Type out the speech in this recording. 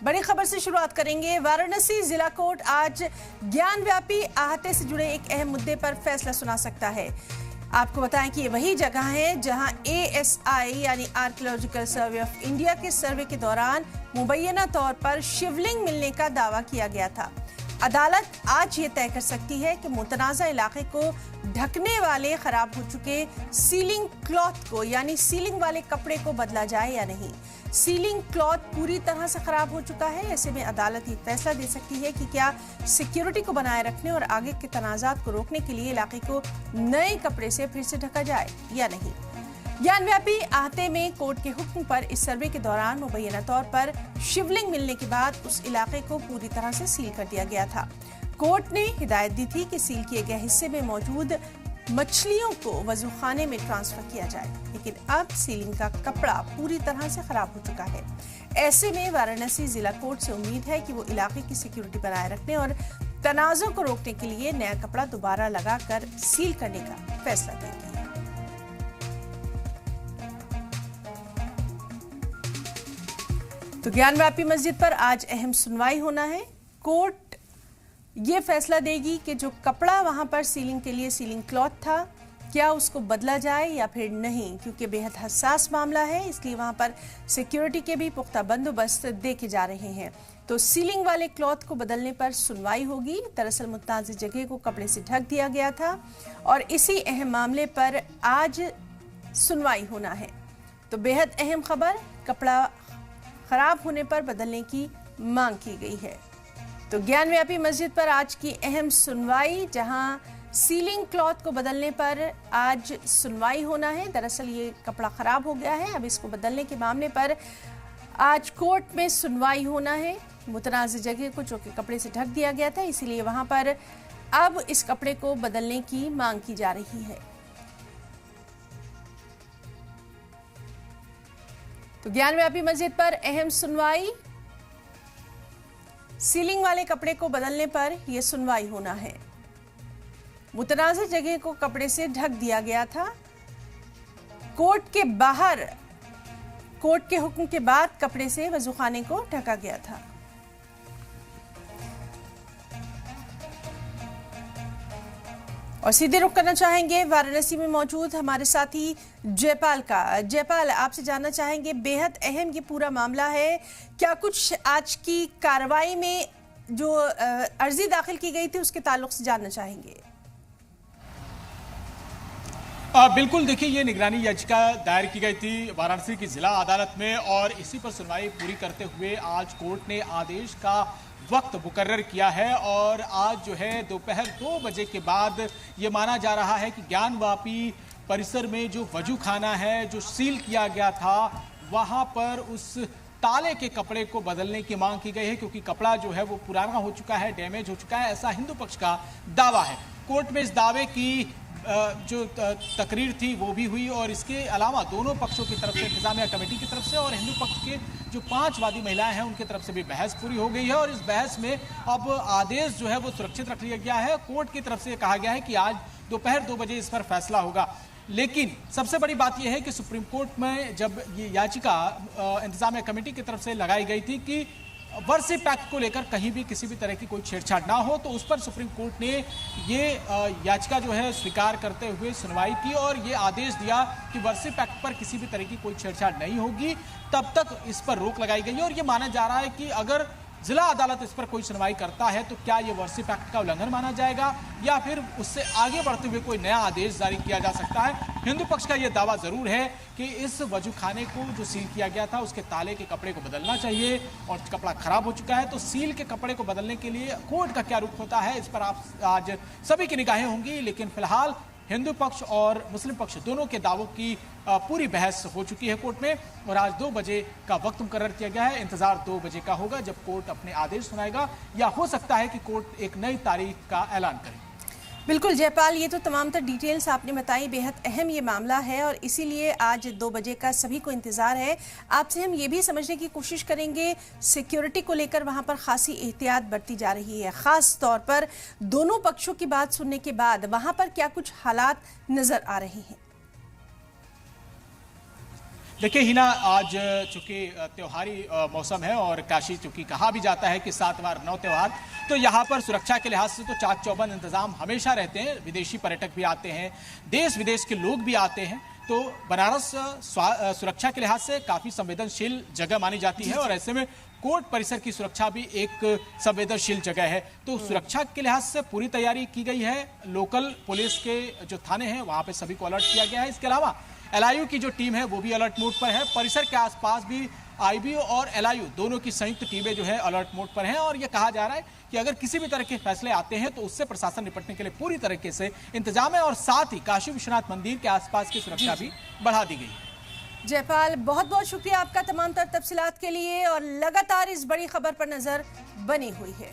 बड़ी खबर से शुरुआत करेंगे। वाराणसी जिला कोर्ट आज ज्ञानव्यापी आहते से जुड़े एक अहम मुद्दे पर फैसला सुना सकता है। आपको बताएं कि ये वही जगह है जहां ASI यानी आर्कियोलॉजिकल सर्वे ऑफ इंडिया के सर्वे के दौरान मुबैना तौर पर शिवलिंग मिलने का दावा किया गया था। अदालत आज ये तय कर सकती है कि मुतनाज़ा इलाके को ढकने वाले खराब हो चुके सीलिंग क्लॉथ को यानी सीलिंग वाले कपड़े को बदला जाए या नहीं। सीलिंग क्लॉथ पूरी तरह से खराब हो चुका है। ऐसे में अदालत ये फैसला दे सकती है कि क्या सिक्योरिटी को बनाए रखने और आगे के तनाज़ात को रोकने के लिए इलाके को नए कपड़े से फिर से ढका जाए या नहीं। ज्ञानव्यापी आहते में कोर्ट के हुक्म पर इस सर्वे के दौरान मुबैना तौर पर शिवलिंग मिलने के बाद उस इलाके को पूरी तरह से सील कर दिया गया था। कोर्ट ने हिदायत दी थी कि सील किए गए हिस्से में मौजूद मछलियों को वजूखाने में ट्रांसफर किया जाए, लेकिन अब सीलिंग का कपड़ा पूरी तरह से खराब हो चुका है। ऐसे में वाराणसी जिला कोर्ट से उम्मीद है कि वो इलाके की सिक्योरिटी बनाए रखने और तनाज़ों को रोकने के लिए नया कपड़ा दोबारा लगाकर सील करने का फैसला देगी। तो ज्ञानव्यापी मस्जिद पर आज अहम सुनवाई होना है। कोर्ट ये फैसला देगी कि जो कपड़ा वहां पर सीलिंग के लिए सीलिंग क्लॉथ था, क्या उसको बदला जाए या फिर नहीं, क्योंकि बेहद हसास मामला है, इसलिए वहां पर सिक्योरिटी के भी पुख्ता बंदोबस्त देखे जा रहे हैं। तो सीलिंग वाले क्लॉथ को बदलने पर सुनवाई होगी। दरअसल मुतनाज़ जगह को कपड़े से ढक दिया गया था और इसी अहम मामले पर आज सुनवाई होना है। तो बेहद अहम खबर, कपड़ा खराब होने पर बदलने की मांग की गई है। तो ज्ञानव्यापी मस्जिद पर आज की अहम सुनवाई, जहां सीलिंग क्लॉथ को बदलने पर आज सुनवाई होना है। दरअसल ये कपड़ा खराब हो गया है, अब इसको बदलने के मामले पर आज कोर्ट में सुनवाई होना है। मुतनाज़ जगह को जो कि कपड़े से ढक दिया गया था, इसीलिए वहां पर अब इस कपड़े को बदलने की मांग की जा रही है। तो ज्ञानव्यापी मस्जिद पर अहम सुनवाई, सीलिंग वाले कपड़े को बदलने पर यह सुनवाई होना है। मुतनाज़ा जगह को कपड़े से ढक दिया गया था। कोर्ट के बाहर कोर्ट के हुक्म के बाद कपड़े से वजूखाने को ढका गया था। और सीधे रुख करना चाहेंगे वाराणसी में मौजूद हमारे साथी जयपाल का। जयपाल, आपसे जानना चाहेंगे, बेहद अहम ये पूरा मामला है, क्या कुछ आज की कार्रवाई में जो अर्जी दाखिल की गई थी उसके ताल्लुक से जानना चाहेंगे? बिल्कुल, देखिए, ये निगरानी याचिका दायर की गई थी वाराणसी की जिला अदालत में और इसी पर सुनवाई पूरी करते हुए आज कोर्ट ने आदेश का वक्त मुकर्रर किया है और आज जो है दोपहर 2 बजे के बाद ये माना जा रहा है कि ज्ञानव्यापी परिसर में जो वजू खाना है, जो सील किया गया था, वहां पर उस ताले के कपड़े को बदलने की मांग की गई है, क्योंकि कपड़ा जो है वो पुराना हो चुका है, डैमेज हो चुका है, ऐसा हिंदू पक्ष का दावा है। कोर्ट में इस दावे की जो तकरीर थी वो भी हुई और इसके अलावा दोनों पक्षों की तरफ से, इंतजामिया कमेटी की तरफ से और हिंदू पक्ष के जो 5 वादी महिलाएं हैं उनकी तरफ से भी बहस पूरी हो गई है और इस बहस में अब आदेश जो है वो सुरक्षित रख लिया गया है। कोर्ट की तरफ से कहा गया है कि आज दोपहर 2 बजे इस पर फैसला होगा। लेकिन सबसे बड़ी बात यह है कि सुप्रीम कोर्ट में जब ये याचिका इंतजामिया कमेटी की तरफ से लगाई गई थी कि वर्सी पैक्ट को लेकर कहीं भी किसी भी तरह की कोई छेड़छाड़ ना हो, तो उस पर सुप्रीम कोर्ट ने ये याचिका जो है स्वीकार करते हुए सुनवाई की और ये आदेश दिया कि वर्सी पैक्ट पर किसी भी तरह की कोई छेड़छाड़ नहीं होगी, तब तक इस पर रोक लगाई गई है। और ये माना जा रहा है कि अगर जिला अदालत इस पर कोई सुनवाई करता है तो क्या ये वर्सी पैक्ट का उल्लंघन माना जाएगा या फिर उससे आगे बढ़ते हुए कोई नया आदेश जारी किया जा सकता है। हिंदू पक्ष का यह दावा जरूर है कि इस वजूखाने को जो सील किया गया था उसके ताले के कपड़े को बदलना चाहिए और कपड़ा खराब हो चुका है, तो सील के कपड़े को बदलने के लिए कोर्ट का क्या रुख होता है, इस पर आप आज सभी की निगाहें होंगी। लेकिन फिलहाल हिंदू पक्ष और मुस्लिम पक्ष दोनों के दावों की पूरी बहस हो चुकी है कोर्ट में और आज 2 बजे का वक्त मुकर्रर किया गया है। इंतजार 2 बजे का होगा जब कोर्ट अपने आदेश सुनाएगा, या हो सकता है कि कोर्ट एक नई तारीख का ऐलान करे। बिल्कुल जयपाल, ये तो तमाम तर डिटेल्स आपने बताई, बेहद अहम ये मामला है और इसीलिए आज 2 बजे का सभी को इंतज़ार है। आपसे हम ये भी समझने की कोशिश करेंगे, सिक्योरिटी को लेकर वहाँ पर खासी एहतियात बरती जा रही है, ख़ास तौर पर दोनों पक्षों की बात सुनने के बाद वहाँ पर क्या कुछ हालात नज़र आ रहे हैं? देखिए हिना, आज चूंकि त्योहारी मौसम है और काशी चूंकि कहा भी जाता है कि 7 वार 9 त्योहार, तो यहाँ पर सुरक्षा के लिहाज से तो चाक चौबंद इंतजाम हमेशा रहते हैं। विदेशी पर्यटक भी आते हैं, देश विदेश के लोग भी आते हैं, तो बनारस सुरक्षा के लिहाज से काफी संवेदनशील जगह मानी जाती है और ऐसे में कोर्ट परिसर की सुरक्षा भी एक संवेदनशील जगह है। तो सुरक्षा के लिहाज से पूरी तैयारी की गई है। लोकल पुलिस के जो थाने हैं वहां पे सभी को अलर्ट किया गया है। इसके अलावा एलआईयू की जो टीम है वो भी अलर्ट मोड पर है। परिसर के आसपास भी आईबीओ और एलआईयू दोनों की संयुक्त टीमें जो है अलर्ट मोड पर हैं और ये कहा जा रहा है कि अगर किसी भी तरह के फैसले आते हैं तो उससे प्रशासन निपटने के लिए पूरी तरीके से इंतजाम है और साथ ही काशी विश्वनाथ मंदिर के आसपास की सुरक्षा भी बढ़ा दी गई है। जयपाल, बहुत बहुत शुक्रिया आपका तमाम तर तफसीलात के लिए और लगातार इस बड़ी खबर पर नजर बनी हुई है।